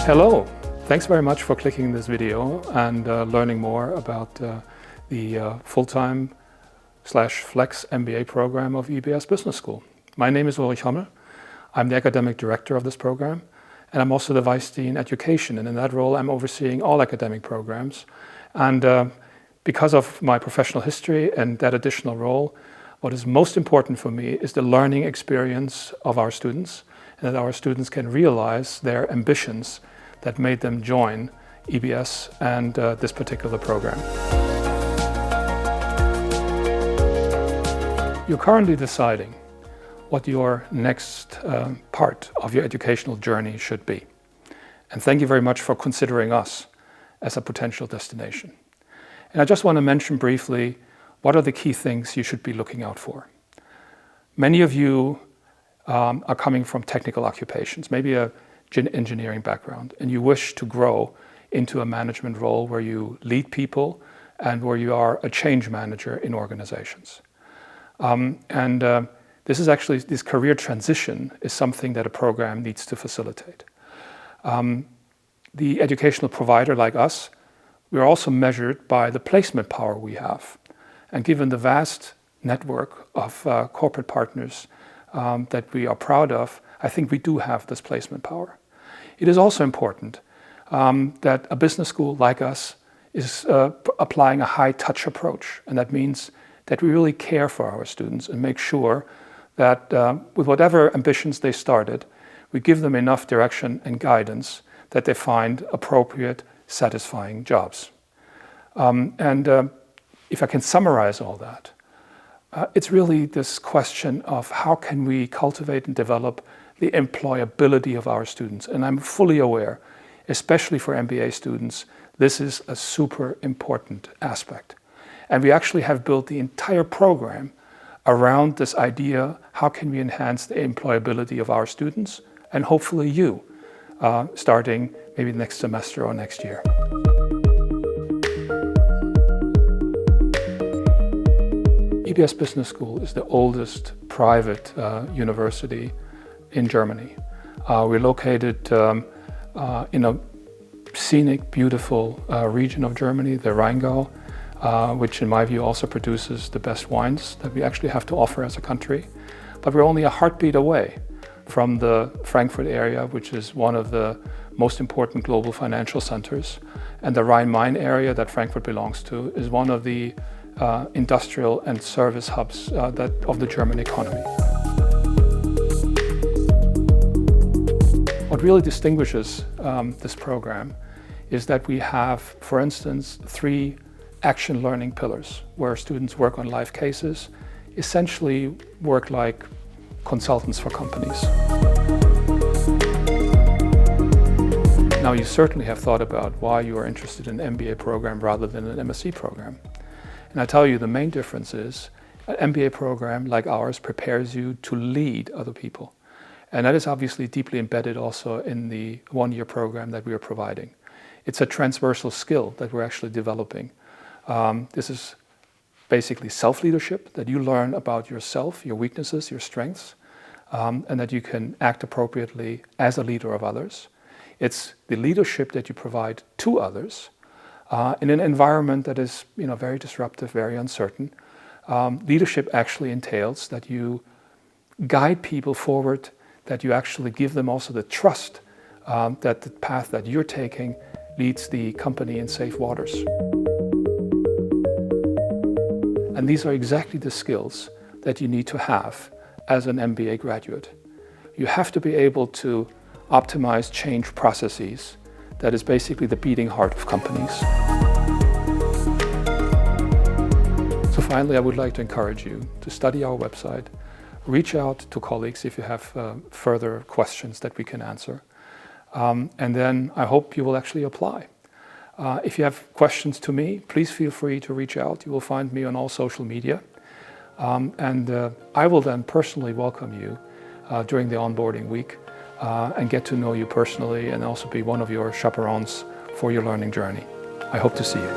Hello, thanks very much for clicking this video and learning more about the full-time/flex MBA program of EBS Business School. My name is Ulrich Hommel. I'm the academic director of this program, and I'm also the Vice Dean Education, and in that role I'm overseeing all academic programs. And because of my professional history and that additional role, what is most important for me is the learning experience of our students, and that our students can realize their ambitions that made them join EBS and this particular program. You're currently deciding what your next part of your educational journey should be. And thank you very much for considering us as a potential destination. And I just want to mention briefly what are the key things you should be looking out for. Many of you are coming from technical occupations, maybe a engineering background, and you wish to grow into a management role where you lead people and where you are a change manager in organizations. This career transition is something that a program needs to facilitate. The educational provider like us, we're also measured by the placement power we have. And given the vast network of corporate partners that we are proud of, I think we do have this placement power. It is also important that a business school like us is applying a high-touch approach. And that means that we really care for our students and make sure that with whatever ambitions they started, we give them enough direction and guidance that they find appropriate, satisfying jobs. If I can summarize all that, it's really this question of how can we cultivate and develop the employability of our students. And I'm fully aware, especially for MBA students, this is a super important aspect. And we actually have built the entire program around this idea, how can we enhance the employability of our students, and hopefully you, starting maybe next semester or next year. EBS Business School is the oldest private university in Germany. We're located in a scenic, beautiful region of Germany, the Rheingau, which in my view also produces the best wines that we actually have to offer as a country. But we're only a heartbeat away from the Frankfurt area, which is one of the most important global financial centers. And the Rhine-Main area that Frankfurt belongs to is one of the industrial and service hubs of the German economy. What really distinguishes this program is that we have, for instance, 3 action learning pillars where students work on live cases, essentially work like consultants for companies. Now, you certainly have thought about why you are interested in an MBA program rather than an MSc program. And I tell you, the main difference is an MBA program like ours prepares you to lead other people. And that is obviously deeply embedded also in the one-year program that we are providing. It's a transversal skill that we're actually developing. This is basically self-leadership, that you learn about yourself, your weaknesses, your strengths, and that you can act appropriately as a leader of others. It's the leadership that you provide to others in an environment that is, very disruptive, very uncertain. Leadership actually entails that you guide people forward, that you actually give them also the trust that the path that you're taking leads the company in safe waters. And these are exactly the skills that you need to have as an MBA graduate. You have to be able to optimize change processes. That is basically the beating heart of companies. So finally, I would like to encourage you to study our website, reach out to colleagues if you have further questions that we can answer. And then I hope you will actually apply. If you have questions to me, please feel free to reach out. You will find me on all social media. I will then personally welcome you during the onboarding week and get to know you personally and also be one of your chaperones for your learning journey. I hope to see you.